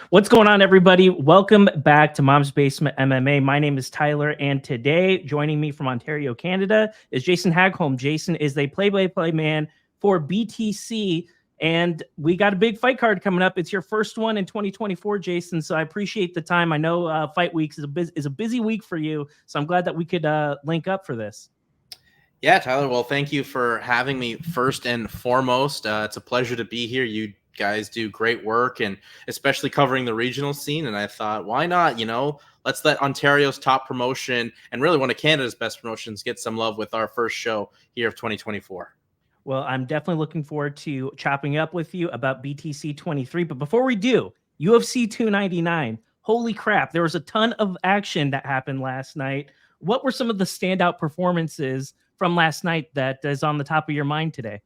What's going on, everybody? Welcome back to Mom's Basement MMA. My name is Tyler, and today joining me from Ontario, Canada, is Jason Hagholm. Jason is the play-by-play man for BTC, and we got a big fight card coming up. It's your first one in 2024, Jason. So I appreciate the time. I know Fight Weeks is a busy week for you, so I'm glad that we could link up for this. Yeah, Tyler. Well, thank you for having me first and foremost. It's a pleasure to be here. You guys do great work, and especially covering the regional scene. And I thought, why not? Let's let Ontario's top promotion and really one of Canada's best promotions get some love with our first show here of 2024. Well, I'm definitely looking forward to chopping up with you about BTC 23. But before we do, UFC 299. Holy crap, there was a ton of action that happened last night. What were some of the standout performances from last night that is on the top of your mind today?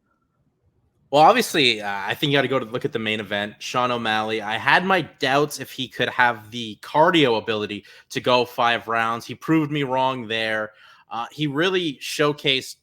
Well, obviously, I think you got to go to look at the main event. Sean O'Malley. I had my doubts if he could have the cardio ability to go 5 rounds. He proved me wrong there. He really showcased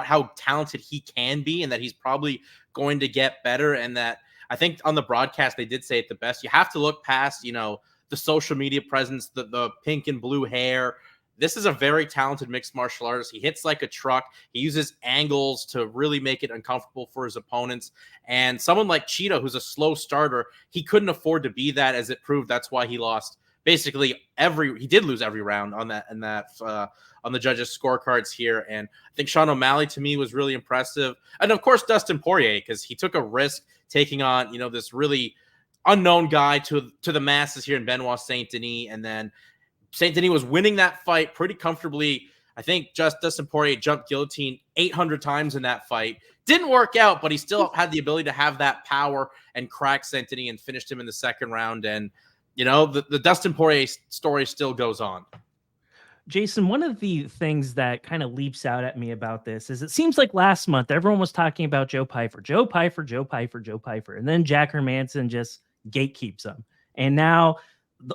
how talented he can be, and that he's probably going to get better. And that I think on the broadcast they did say it the best. You have to look past, the social media presence, the pink and blue hair. This is a very talented mixed martial artist. He hits like a truck. He uses angles to really make it uncomfortable for his opponents. And someone like Cheetah, who's a slow starter, he couldn't afford to be that, as it proved. That's why he lost basically he did lose every round on the judges' scorecards here. And I think Sean O'Malley, to me, was really impressive. And of course, Dustin Poirier, because he took a risk taking on, this really unknown guy to the masses here in Benoit Saint Denis. And then Saint Denis was winning that fight pretty comfortably. I think just Dustin Poirier jumped guillotine 800 times in that fight. Didn't work out, but he still had the ability to have that power and crack Saint Denis and finished him in the second round. And, the Dustin Poirier story still goes on. Jason, one of the things that kind of leaps out at me about this is it seems like last month everyone was talking about Joe Pyfer, Joe Pyfer, Joe Pyfer, Joe Pyfer, and then Jack Hermanson just gatekeeps him. And now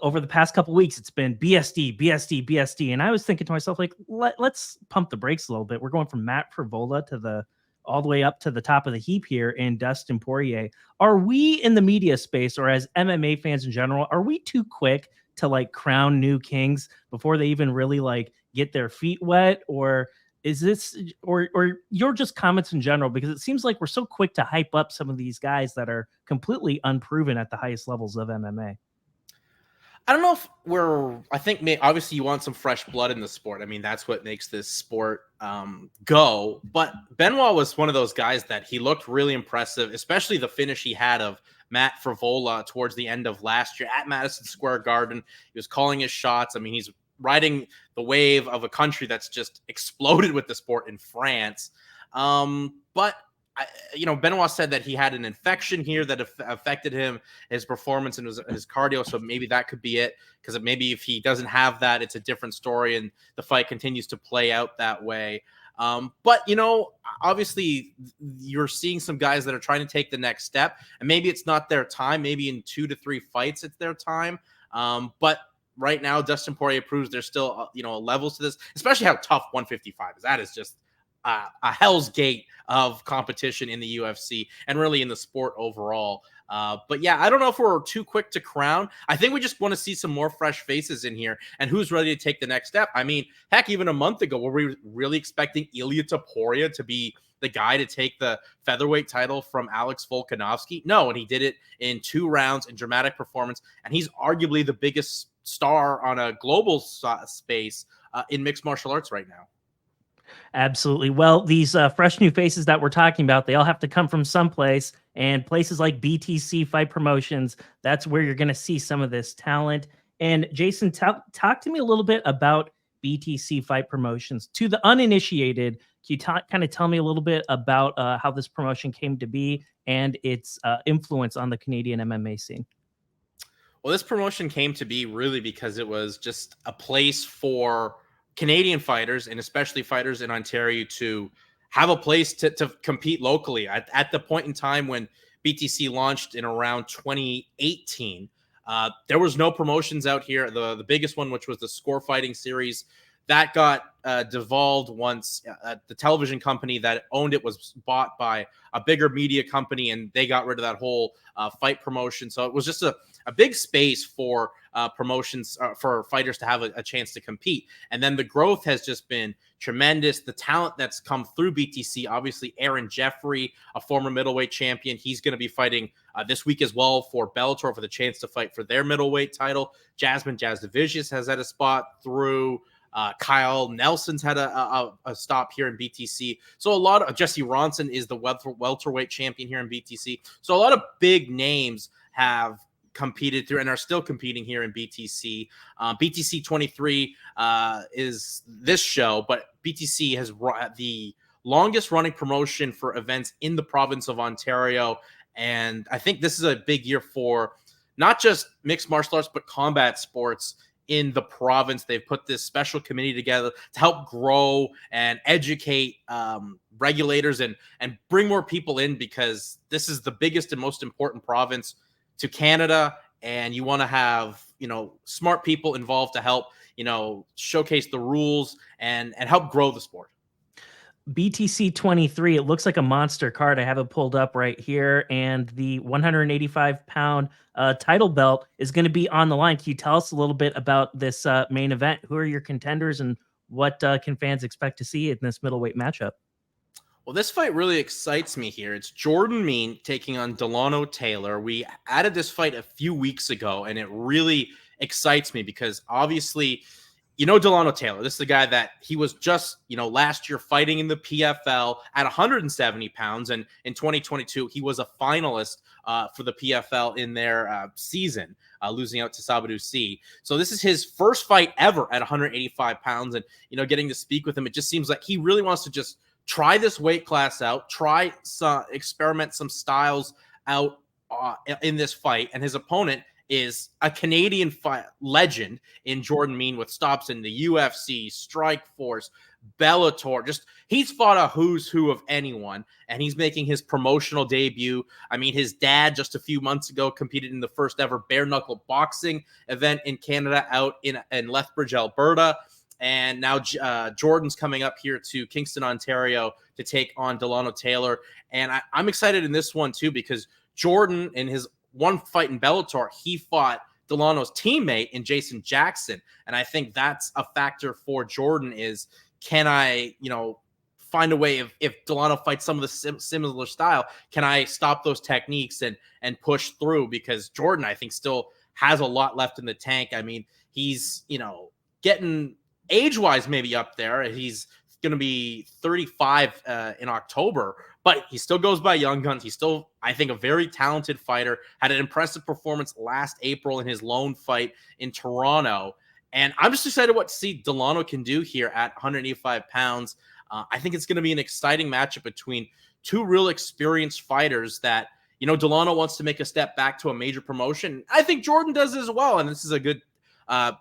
over the past couple weeks, it's been BSD, BSD, BSD. And I was thinking to myself, like, let's pump the brakes a little bit. We're going from Matt Frivola all the way up to the top of the heap here in Dustin Poirier. Are we in the media space, or as MMA fans in general, are we too quick to like crown new kings before they even really like get their feet wet? Or is this, or your just comments in general? Because it seems like we're so quick to hype up some of these guys that are completely unproven at the highest levels of MMA. I don't know if I think obviously you want some fresh blood in the sport. I mean, that's what makes this sport go. But Benoit was one of those guys that he looked really impressive, especially the finish he had of Matt Frivola towards the end of last year at Madison Square Garden. He was calling his shots. I mean, he's riding the wave of a country that's just exploded with the sport in France. But Benoit said that he had an infection here that affected his performance and his cardio. So maybe that could be it, because maybe if he doesn't have that, it's a different story and the fight continues to play out that way. But obviously you're seeing some guys that are trying to take the next step, and maybe it's not their time. Maybe in 2 to 3 fights, it's their time. But right now, Dustin Poirier proves there's still, levels to this, especially how tough 155 is. That is just a hell's gate of competition in the UFC and really in the sport overall. But yeah, I don't know if we're too quick to crown. I think we just want to see some more fresh faces in here and who's ready to take the next step. I mean, heck, even a month ago, were we really expecting Ilia Topuria to be the guy to take the featherweight title from Alex Volkanovski? No, and he did it in 2 rounds in dramatic performance, and he's arguably the biggest star on a global space in mixed martial arts right now. Absolutely. Well, these fresh new faces that we're talking about, they all have to come from someplace, and places like BTC Fight Promotions, that's where you're going to see some of this talent. And Jason, talk to me a little bit about BTC Fight Promotions. To the uninitiated, can you kind of tell me a little bit about how this promotion came to be and its influence on the Canadian MMA scene? Well, this promotion came to be really because it was just a place for Canadian fighters, and especially fighters in Ontario, to have a place to compete locally. At the point in time when BTC launched in around 2018, there was no promotions out here. The biggest one, which was the Score Fighting Series, that got devolved once the television company that owned it was bought by a bigger media company, and they got rid of that whole fight promotion. So it was just a a big space for promotions for fighters to have a chance to compete. And then the growth has just been tremendous. The talent that's come through BTC, obviously Aaron Jeffrey, a former middleweight champion, he's going to be fighting this week as well for Bellator for the chance to fight for their middleweight title. Jasmine Jasdavicius has had a spot through. Kyle Nelson's had a stop here in BTC. So a lot of Jesse Ronson is the welterweight champion here in BTC. So a lot of big names have competed through and are still competing here in BTC. BTC 23 is this show, but BTC has the longest running promotion for events in the province of Ontario. And I think this is a big year for not just mixed martial arts, but combat sports in the province. They've put this special committee together to help grow and educate regulators and bring more people in, because this is the biggest and most important province to Canada. And you want to have, smart people involved to help, showcase the rules and help grow the sport. BTC 23, it looks like a monster card. I have it pulled up right here, and the 185-pound title belt is going to be on the line. Can you tell us a little bit about this main event? Who are your contenders, and what can fans expect to see in this middleweight matchup? Well, this fight really excites me here. It's Jordan Mein taking on Delano Taylor. We added this fight a few weeks ago, and it really excites me because obviously, Delano Taylor, this is the guy that he was just, last year fighting in the PFL at 170 pounds. And in 2022, he was a finalist for the PFL in their season, losing out to Sabadou C. So this is his first fight ever at 185 pounds. And, getting to speak with him, it just seems like he really wants to just try this weight class out, experiment some styles out in this fight. And his opponent is a Canadian legend in Jordan Mein with stops in the UFC, Strikeforce, Bellator. He's fought a who's who of anyone, and he's making his promotional debut. I mean, his dad just a few months ago competed in the first ever bare knuckle boxing event in Canada out in Lethbridge, Alberta. And now Jordan's coming up here to Kingston, Ontario to take on Delano Taylor. And I'm excited in this one too, because Jordan, in his one fight in Bellator, he fought Delano's teammate in Jason Jackson. And I think that's a factor for Jordan is, can I, find a way if Delano fights some of the similar style, can I stop those techniques and push through? Because Jordan, I think, still has a lot left in the tank. I mean, he's, getting age-wise maybe up there. He's going to be 35 in October, but he still goes by Young Guns. He's still, I think, a very talented fighter. Had an impressive performance last April in his lone fight in Toronto. And I'm just excited what to see Delano can do here at 185 pounds. I think it's going to be an exciting matchup between two real experienced fighters that, Delano wants to make a step back to a major promotion. I think Jordan does as well. And this is a good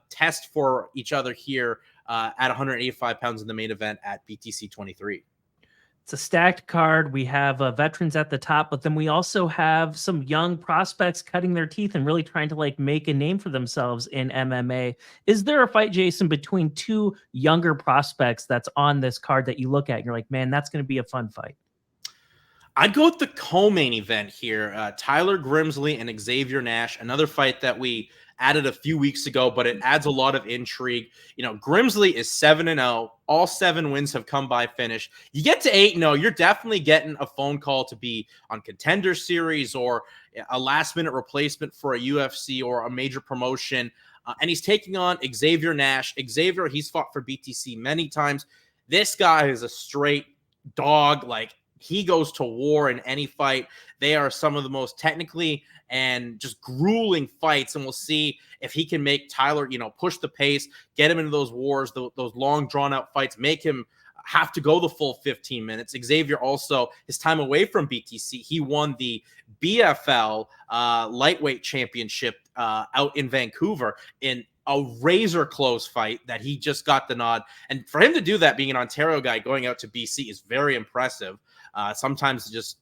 test for each other here at 185 pounds in the main event at BTC 23. It's a stacked card. We have veterans at the top, but then we also have some young prospects cutting their teeth and really trying to make a name for themselves in MMA. Is there a fight, Jason, between two younger prospects that's on this card that you look at and you're like, man, that's going to be a fun fight? I'd go with the co-main event here. Tyler Grimsley and Xavier Nash, another fight that we added a few weeks ago, but it adds a lot of intrigue. Grimsley is 7-0. All 7 wins have come by finish. You get to 8-0, you're definitely getting a phone call to be on Contender Series or a last-minute replacement for a UFC or a major promotion. And he's taking on Xavier Nash. Xavier, he's fought for BTC many times. This guy is a straight dog. He goes to war in any fight. They are some of the most technically and just grueling fights. And we'll see if he can make Tyler, push the pace, get him into those wars, those long drawn out fights, make him have to go the full 15 minutes. Xavier also, his time away from BTC, he won the BFL lightweight championship out in Vancouver in a razor close fight that he just got the nod. And for him to do that, being an Ontario guy going out to BC, is very impressive. Sometimes just,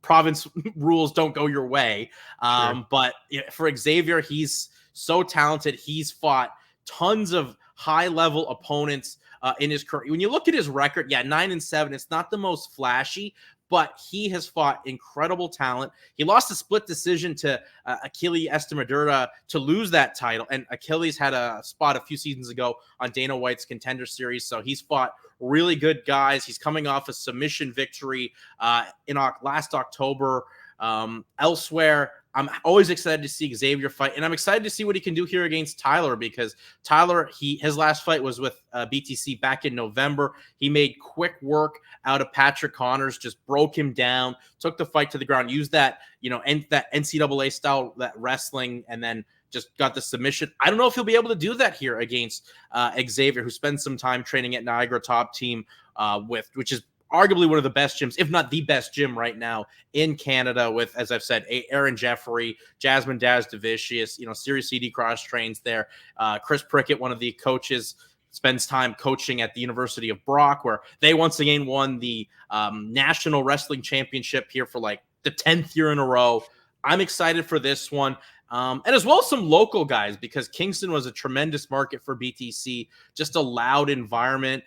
province rules don't go your way. Sure. But for Xavier, he's so talented. He's fought tons of high-level opponents in his career. When you look at his record, 9-7, it's not the most flashy, but he has fought incredible talent. He lost a split decision to Achilles Estimadura to lose that title. And Achilles had a spot a few seasons ago on Dana White's Contender Series. So he's fought really good guys. He's coming off a submission victory in last October. Elsewhere, I'm always excited to see Xavier fight, and I'm excited to see what he can do here against Tyler, because Tyler, his last fight was with BTC back in November. He made quick work out of Patrick Connors, just broke him down, took the fight to the ground, used that, that NCAA style, that wrestling, and then just got the submission. I don't know if he'll be able to do that here against Xavier, who spends some time training at Niagara Top Team, which is arguably one of the best gyms, if not the best gym right now in Canada, with, as I've said, Aaron Jeffrey, Jasmine Daz-Davicius, Sirius CD cross trains there. Chris Prickett, one of the coaches, spends time coaching at the University of Brock, where they once again won the National Wrestling Championship here for like the 10th year in a row. I'm excited for this one. And as well as some local guys, because Kingston was a tremendous market for BTC, just a loud environment.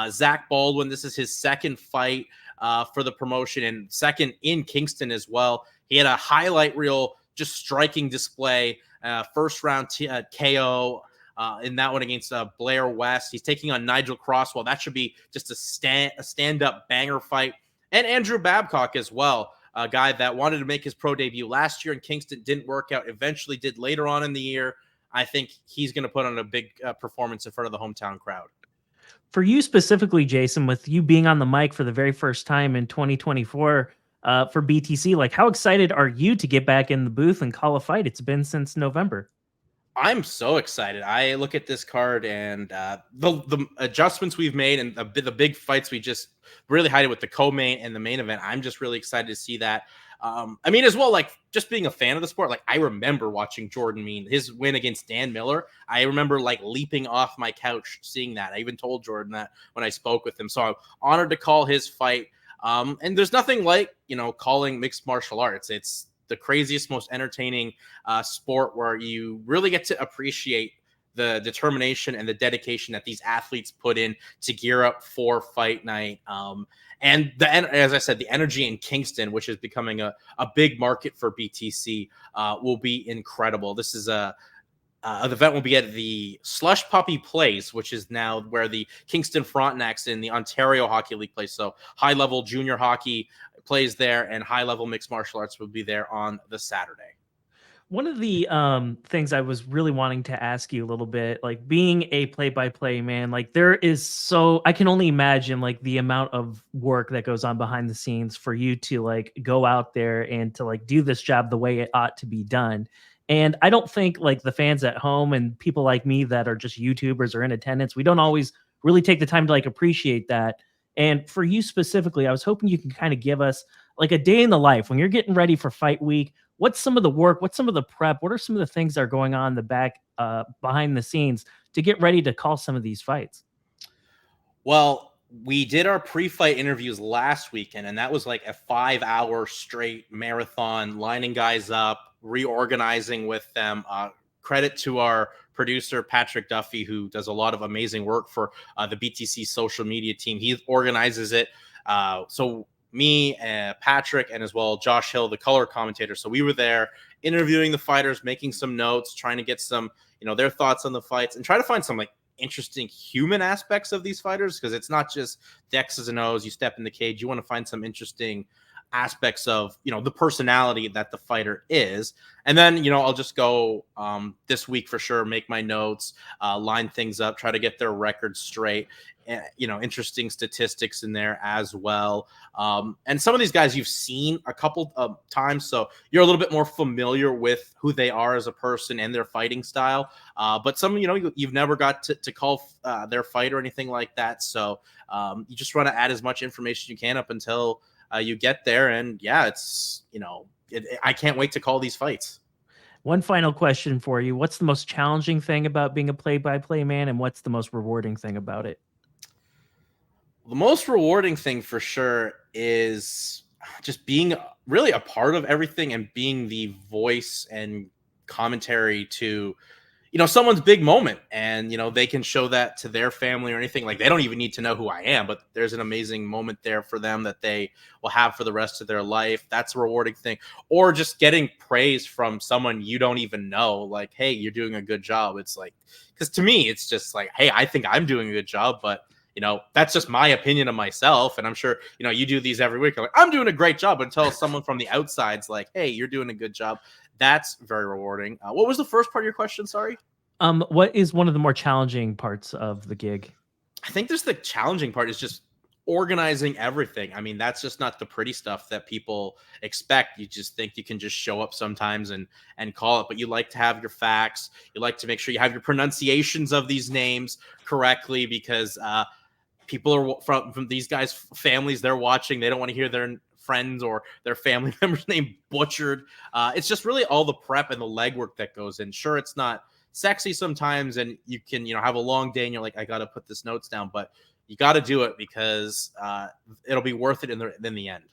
Zach Baldwin, this is his second fight for the promotion, and second in Kingston as well. He had a highlight reel, just striking display, first round KO in that one against Blair West. He's taking on Nigel Crosswell. That should be just a stand-up banger fight. And Andrew Babcock as well, a guy that wanted to make his pro debut last year in Kingston, didn't work out, eventually did later on in the year. I think he's going to put on a big performance in front of the hometown crowd. For you specifically, Jason, with you being on the mic for the very first time in 2024 for BTC, like, how excited are you to get back in the booth and call a fight? It's been since November. I'm so excited. I look at this card and the adjustments we've made and the big fights we just really hide it with the co-main and the main event. I'm just really excited to see that. I mean, as well, like, just being a fan of the sport, like, I remember watching Jordan Mean, his win against Dan Miller. I remember like leaping off my couch seeing that. I even told Jordan that when I spoke with him. So I'm honored to call his fight. And there's nothing like, calling mixed martial arts. It's the craziest, most entertaining sport where you really get to appreciate the determination and the dedication that these athletes put in to gear up for fight night. And as I said, the energy in Kingston, which is becoming a big market for BTC, will be incredible. This is the event will be at the Slush Puppy Place, which is now where the Kingston Frontenacs in the Ontario Hockey League plays. So high-level junior hockey plays there, and high-level mixed martial arts will be there on the Saturday. One of the things I was really wanting to ask you a little bit, like, being a play-by-play man, like, I can only imagine like the amount of work that goes on behind the scenes for you to like go out there and to like do this job the way it ought to be done. And I don't think like the fans at home and people like me that are just YouTubers or in attendance, we don't always really take the time to like appreciate that. And for you specifically, I was hoping you can kind of give us like a day in the life when you're getting ready for fight week. What's some of the work? What's some of the prep? What are some of the things that are going on in the back behind the scenes to get ready to call some of these fights? Well, we did our pre-fight interviews last weekend, and that was like a 5-hour straight marathon, lining guys up, reorganizing with them. Credit to our producer, Patrick Duffy, who does a lot of amazing work for the BTC social media team. He organizes it. So me and Patrick, and as well Josh Hill, the color commentator. So we were there interviewing the fighters, making some notes, trying to get some, their thoughts on the fights, and try to find some like interesting human aspects of these fighters, because it's not just the X's and O's. You step in the cage, you want to find some interesting aspects of the personality that the fighter is. And then I'll just go this week for sure, make my notes, line things up, try to get their records straight, and interesting statistics in there as well. And some of these guys you've seen a couple of times, so you're a little bit more familiar with who they are as a person and their fighting style, but some you've never got to call their fight or anything like that. So you just want to add as much information you can up until you get there. And yeah, it's I can't wait to call these fights. One final question for you. What's the most challenging thing about being a play-by-play man, and what's the most rewarding thing about it? The most rewarding thing for sure is just being really a part of everything and being the voice and commentary to someone's big moment, and they can show that to their family or anything. Like, they don't even need to know who I am, but there's an amazing moment there for them that they will have for the rest of their life. That's a rewarding thing. Or just getting praise from someone you don't even know, like, hey, you're doing a good job. It's like, because to me it's just like, hey, I think I'm doing a good job, but that's just my opinion of myself. And I'm sure you do these every week. Like, I'm doing a great job, until someone from the outside's like, hey, you're doing a good job. That's very rewarding. What was the first part of your question? Sorry. What is one of the more challenging parts of the gig? I think the challenging part is just organizing everything. I mean, that's just not the pretty stuff that people expect. You just think you can just show up sometimes and call it, but you like to have your facts. You like to make sure you have your pronunciations of these names correctly, because people are from these guys' families. They're watching. They don't want to hear their friends or their family members' name butchered. It's just really all the prep and the legwork that goes in. Sure, it's not sexy sometimes, and you can have a long day and you're like, I got to put this notes down, but you got to do it, because it'll be worth it in the end.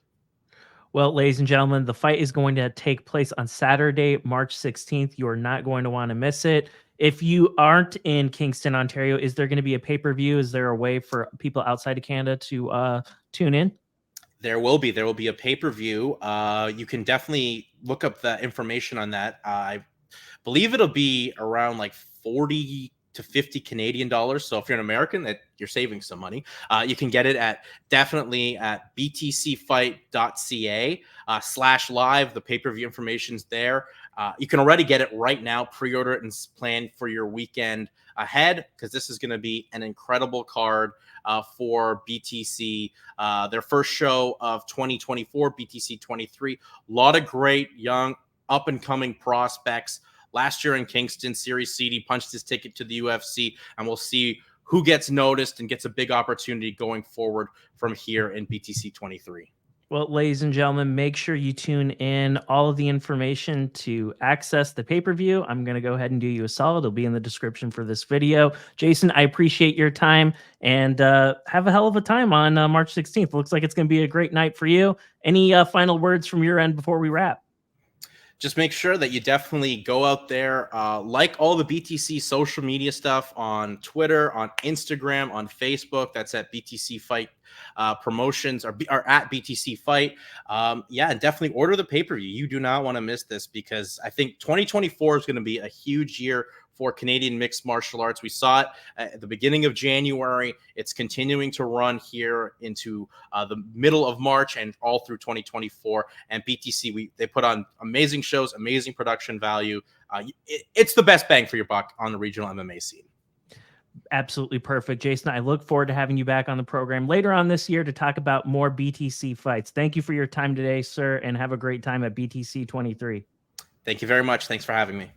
Well, ladies and gentlemen, the fight is going to take place on Saturday, March 16th. You are not going to want to miss it. If you aren't in Kingston, Ontario, is there going to be a pay-per-view? Is there a way for people outside of Canada to tune in? There will be a pay-per-view. You can definitely look up the information on that. I believe it'll be around like 40 to 50 Canadian dollars. So if you're an American, that you're saving some money. You can get it definitely at btcfight.ca /live. The pay-per-view information's there. You can already get it right now, pre-order it, and plan for your weekend ahead, because this is going to be an incredible card for BTC. Their first show of 2024, BTC 23. A lot of great young up-and-coming prospects. Last year in Kingston, Series CD punched his ticket to the UFC, and we'll see who gets noticed and gets a big opportunity going forward from here in BTC 23. Well, ladies and gentlemen, make sure you tune in. All of the information to access the pay-per-view, I'm going to go ahead and do you a solid. It'll be in the description for this video. Jason, I appreciate your time, and have a hell of a time on March 16th. Looks like it's going to be a great night for you. Any final words from your end before we wrap? Just make sure that you definitely go out there, like all the BTC social media stuff on Twitter, on Instagram, on Facebook. That's at BTC Fight Promotions, or at BTC Fight. Yeah, and definitely order the pay-per-view. You do not want to miss this, because I think 2024 is going to be a huge year for Canadian mixed martial arts. We saw it at the beginning of January. It's continuing to run here into the middle of March and all through 2024. And BTC, they put on amazing shows, amazing production value. It's the best bang for your buck on the regional MMA scene. Absolutely perfect. Jason, I look forward to having you back on the program later on this year to talk about more BTC fights. Thank you for your time today, sir, and have a great time at BTC 23. Thank you very much. Thanks for having me.